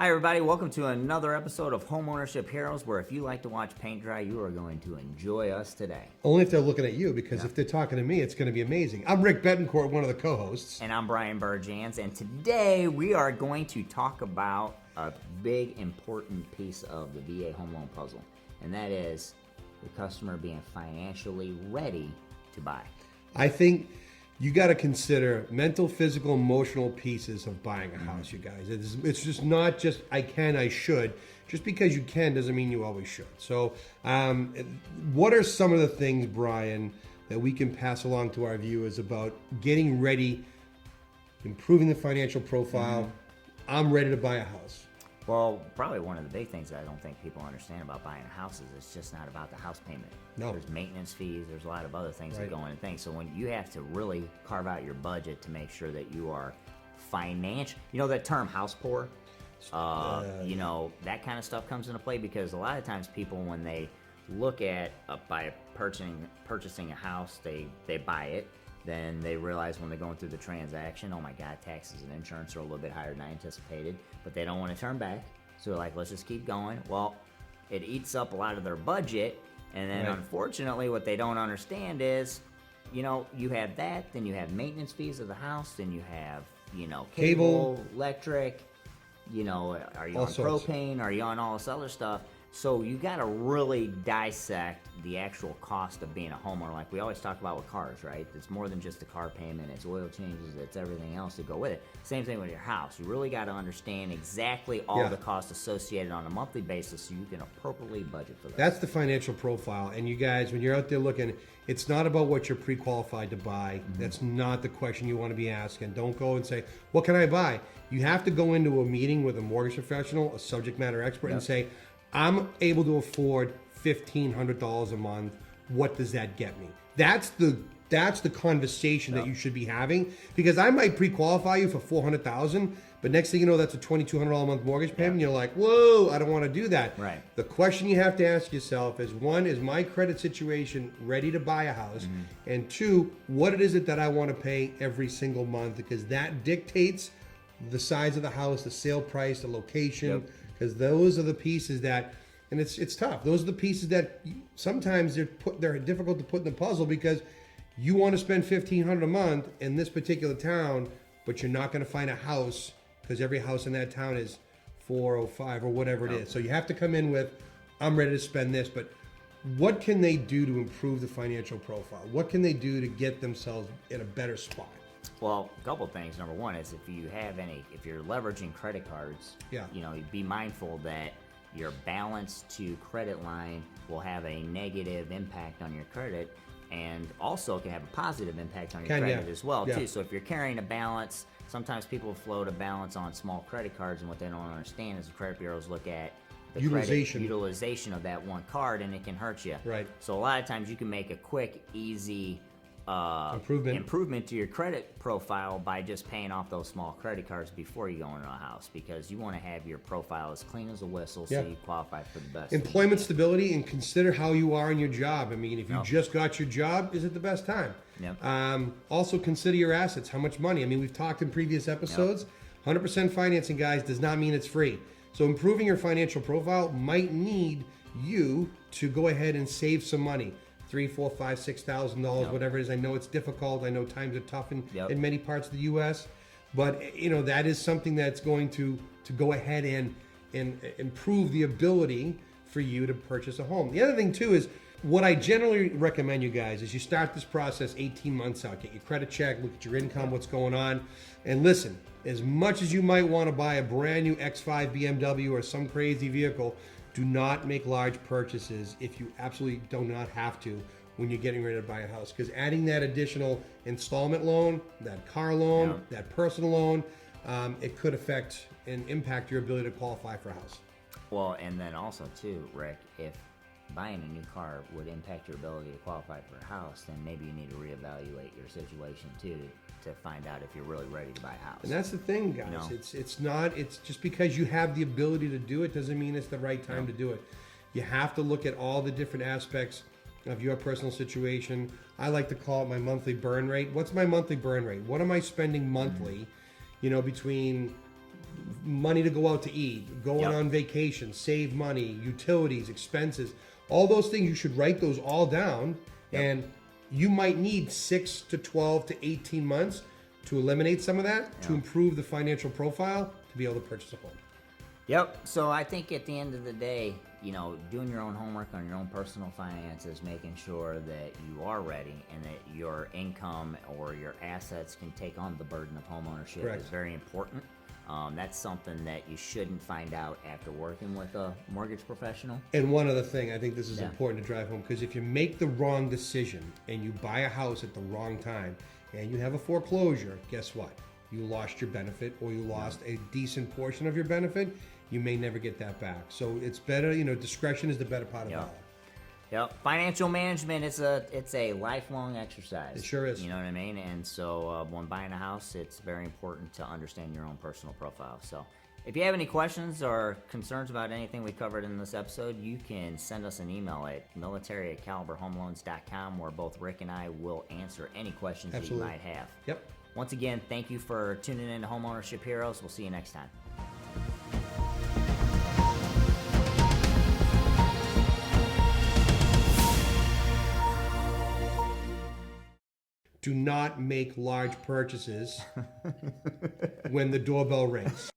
Hi, everybody. Welcome to another episode of Homeownership Heroes, where if you like to watch paint dry, you are going to enjoy us today. Only if they're looking at you, because if they're talking to me, it's going to be amazing. I'm Rick Bettencourt, one of the co-hosts. And I'm Bryan Bergjans, and today we are going to talk about a big, important piece of the VA home loan puzzle, and that is the customer being financially ready to buy. I think you got to consider mental, physical, emotional pieces of buying a house, you guys. It's just not just I can, I should. Just because you can doesn't mean you always should. So what are some of the things, Bryan, that we can pass along to our viewers about getting ready, improving the financial profile? I'm ready to buy a house. Well, probably one of the big things that I don't think people understand about buying a house is it's just not about the house payment. No. There's maintenance fees, there's a lot of other things that go into things. So when you have to really carve out your budget to make sure that you are financial, you know that term house poor? You know, that kind of stuff comes into play because a lot of times people, when they look at by purchasing a house, they buy it. Then they realize when they're going through the transaction, oh my God, taxes and insurance are a little bit higher than I anticipated, but they don't want to turn back. So they're like, let's just keep going. Well, it eats up a lot of their budget. And then unfortunately, what they don't understand is, you know, you have that, then you have maintenance fees of the house, then you have, you know, cable, electric, you know, are you on propane, are you on all this other stuff? So you got to really dissect the actual cost of being a homeowner. Like we always talk about with cars, right? It's more than just the car payment. It's oil changes. It's everything else to go with it. Same thing with your house. You really got to understand exactly all the costs associated on a monthly basis so you can appropriately budget for that. That's the financial profile. And you guys, when you're out there looking, it's not about what you're pre-qualified to buy. That's not the question you want to be asking. Don't go and say, what can I buy? You have to go into a meeting with a mortgage professional, a subject matter expert, and say, I'm able to afford $1,500 a month. What does that get me? That's the conversation that you should be having, because I might pre-qualify you for $400,000, but next thing you know, that's a $2,200 a month mortgage payment. You're like, whoa, I don't want to do that. Right. The question you have to ask yourself is, one, is my credit situation ready to buy a house? And two, what is it that I want to pay every single month? Because that dictates the size of the house, the sale price, the location. Because those are the pieces that, and it's tough. Those are the pieces that sometimes they're difficult to put in the puzzle, because you want to spend $1,500 a month in this particular town, but you're not going to find a house because every house in that town is $400 or $500 or whatever it is. So you have to come in with, I'm ready to spend this. But what can they do to improve the financial profile? What can they do to get themselves in a better spot? Well, a couple things. Number one is if you're leveraging credit cards, you know, be mindful that your balance to credit line will have a negative impact on your credit, and also can have a positive impact on your credit as well, too. So if you're carrying a balance, sometimes people float a balance on small credit cards, and what they don't understand is the credit bureaus look at the utilization of that one card, and it can hurt you. Right. So a lot of times you can make a quick, easy improvement to your credit profile by just paying off those small credit cards before you go into a house, because you want to have your profile as clean as a whistle so you qualify for the best. Employment stability, and consider how you are in your job. I mean, if you just got your job, is it the best time? Also consider your assets. How much money? I mean, we've talked in previous episodes. 100% financing, guys, does not mean it's free. So improving your financial profile might need you to go ahead and save some money. $3,000, $4,000, $5,000, $6,000, whatever it is. I know it's difficult. I know times are tough in many parts of the U.S., but you know that is something that's going to go ahead and improve the ability for you to purchase a home. The other thing too is, what I generally recommend you guys is you start this process 18 months out. Get your credit check, look at your income, what's going on, and listen. As much as you might want to buy a brand new X5 BMW or some crazy vehicle, do not make large purchases if you absolutely do not have to when you're getting ready to buy a house. Because adding that additional installment loan, that car loan, that personal loan, it could affect and impact your ability to qualify for a house. Well, and then also too, Rick, if buying a new car would impact your ability to qualify for a house, then maybe you need to reevaluate your situation too, to find out if you're really ready to buy a house. And that's the thing, guys. You know? It's just because you have the ability to do it doesn't mean it's the right time to do it. You have to look at all the different aspects of your personal situation. I like to call it my monthly burn rate. What's my monthly burn rate? What am I spending monthly, you know, between money to go out to eat, going on vacation, save money, utilities, expenses, all those things. You should write those all down, and you might need 6 to 12 to 18 months to eliminate some of that, to improve the financial profile, to be able to purchase a home. Yep. So I think at the end of the day, you know, doing your own homework on your own personal finances, making sure that you are ready and that your income or your assets can take on the burden of homeownership is very important. That's something that you shouldn't find out after working with a mortgage professional. And one other thing, I think this is important to drive home, because if you make the wrong decision and you buy a house at the wrong time and you have a foreclosure, guess what? You lost your benefit, or you lost a decent portion of your benefit. You may never get that back. So it's better, you know, discretion is the better part of valor. Yep. Financial management is a lifelong exercise. It sure is. You know what I mean? And so when buying a house, it's very important to understand your own personal profile. So if you have any questions or concerns about anything we covered in this episode, you can send us an email at military@caliberhomeloans.com, where both Rick and I will answer any questions that you might have. Yep. Once again, thank you for tuning in to Homeownership Heroes. We'll see you next time. Do not make large purchases when the doorbell rings.